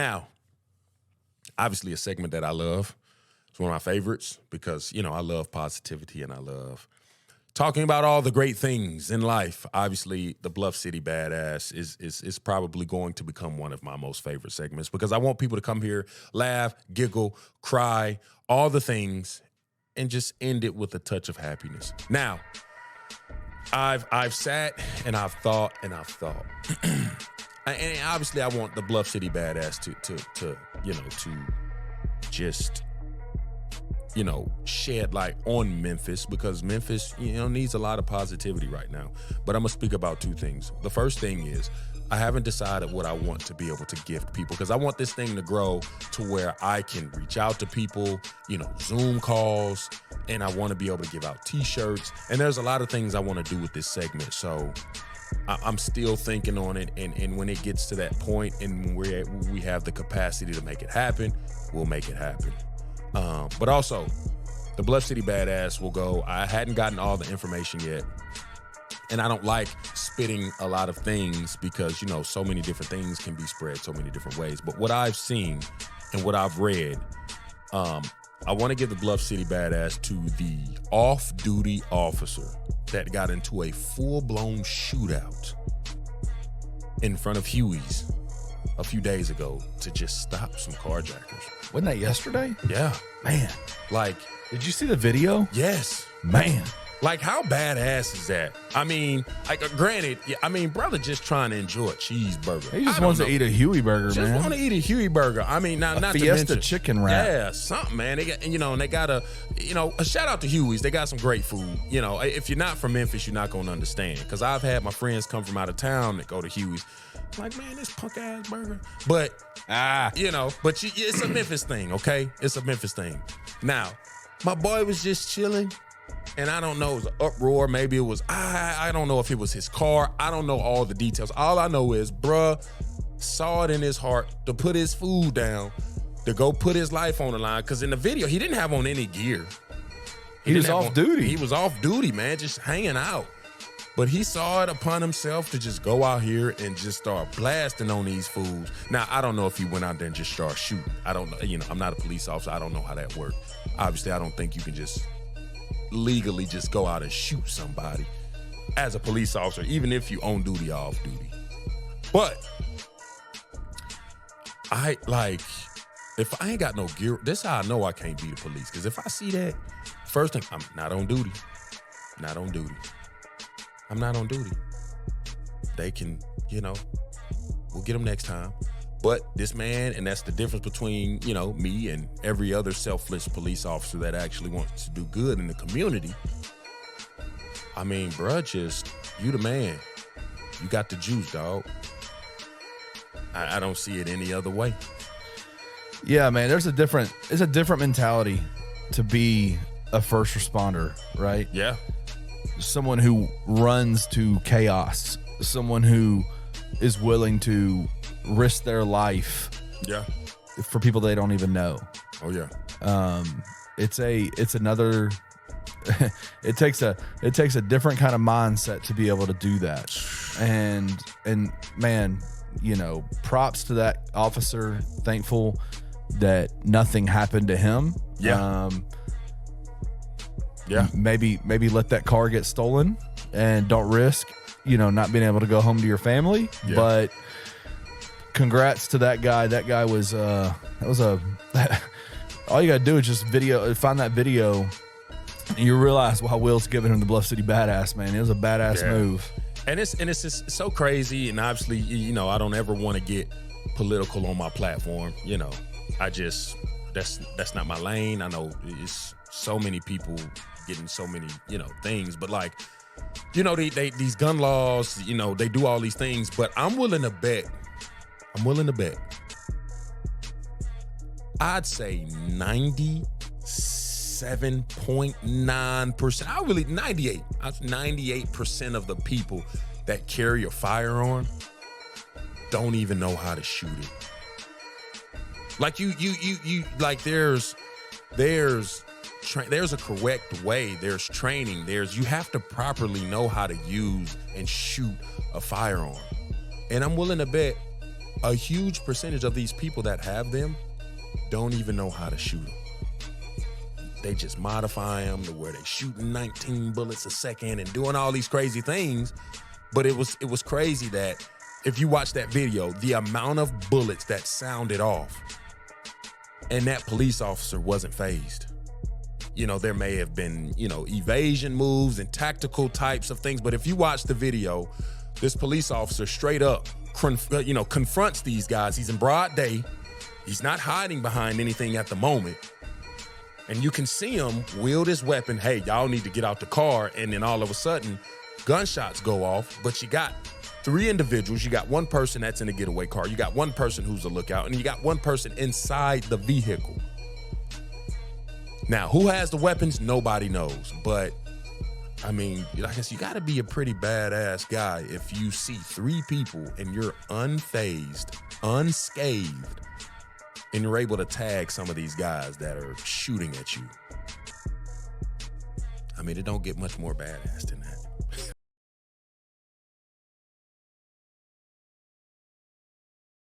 Now, obviously a segment that I love. It's one of my favorites because, I love positivity and I love talking about all the great things in life. Obviously, the Bluff City Bad Ass is probably going to become one of my most favorite segments because I want people to come here, laugh, giggle, cry, all the things, and just end it with a touch of happiness. Now, I've sat and I've thought and I've thought. And obviously I want the Bluff City Bad Ass to just, shed light on Memphis because Memphis, needs a lot of positivity right now. But I'm going to speak about two things. The first thing is I haven't decided what I want to be able to gift people because I want this thing to grow to where I can reach out to people, Zoom calls, and I want to be able to give out T-shirts. And there's a lot of things I want to do with this segment. So I'm still thinking on it, and when it gets to that point and we have the capacity to make it happen, we'll make it happen. But also, the Bluff City Bad Ass will go. I hadn't gotten all the information yet, and I don't like spitting a lot of things because, so many different things can be spread so many different ways. But what I've seen and what I've read, I want to give the Bluff City Bad Ass to the off-duty officer that got into a full-blown shootout in front of Huey's a few days ago to just stop some carjackers. Wasn't that yesterday? Yeah. Man. Did you see the video? Yes. Man. How badass is that? I mean, granted, brother just trying to enjoy a cheeseburger. He just wants to eat a Huey burger, man. Just want to eat a Huey burger. I mean, not Fiesta to mention chicken wrap. Yeah, something, man. They got, and they got a shout out to Huey's. They got some great food. If you're not from Memphis, you're not going to understand. Because I've had my friends come from out of town that go to Huey's. Like, man, this punk ass burger. But, it's a Memphis thing, okay? It's a Memphis thing. Now, my boy was just chilling. And I don't know, it was an uproar. Maybe it was, I don't know if it was his car. I don't know all the details. All I know is, bruh saw it in his heart to put his food down, to go put his life on the line. Because in the video, he didn't have on any gear. He was off duty. He was off duty, man, just hanging out. But he saw it upon himself to just go out here and just start blasting on these fools. Now, I don't know if he went out there and just started shooting. I don't know. I'm not a police officer. I don't know how that worked. Obviously, I don't think you can just legally just go out and shoot somebody as a police officer, even if you on duty or off duty. But if I ain't got no gear, this is how I know I can't be the police. Because if I see that, first thing, I'm not on duty. Not on duty. I'm not on duty. They can, we'll get them next time. But this man, and that's the difference between, me and every other selfless police officer that actually wants to do good in the community. I mean, bruh, you the man. You got the juice, dog. I don't see it any other way. Yeah, man, it's a different mentality to be a first responder, right? Yeah. Someone who runs to chaos. Someone who is willing to risk their life for people they don't even know. Oh yeah. It's another it takes a different kind of mindset to be able to do that. And man, props to that officer. Thankful that nothing happened to him. Yeah. Maybe let that car get stolen and don't risk, not being able to go home to your family. Yeah. But congrats to that guy. That guy was all you gotta do is just find that video, and you realize why Will's giving him the Bluff City Bad Ass, man. It was a badass move. And it's just so crazy. And obviously, I don't ever want to get political on my platform. That's not my lane. I know it's so many people getting so many, things, but these gun laws, they do all these things, but I'm willing to bet, I'd say 97.9%, 98% of the people that carry a firearm don't even know how to shoot it. There's a correct way. There's training. You have to properly know how to use and shoot a firearm. And I'm willing to bet a huge percentage of these people that have them don't even know how to shoot them. They just modify them to where they shooting 19 bullets a second and doing all these crazy things. But it was crazy that if you watch that video, the amount of bullets that sounded off, and that police officer wasn't fazed. You know, there may have been, you know, evasion moves and tactical types of things, but if you watch the video, this police officer straight up, confronts these guys. He's in broad day. He's not hiding behind anything at the moment. And you can see him wield his weapon. Hey, y'all need to get out the car. And then all of a sudden, gunshots go off. But you got 3 individuals. You got one person that's in a getaway car. You got one person who's a lookout. And you got one person inside the vehicle. Now, who has the weapons? Nobody knows. But, I mean, I guess you got to be a pretty badass guy if you see 3 people and you're unfazed, unscathed, and you're able to tag some of these guys that are shooting at you. I mean, it don't get much more badass than that.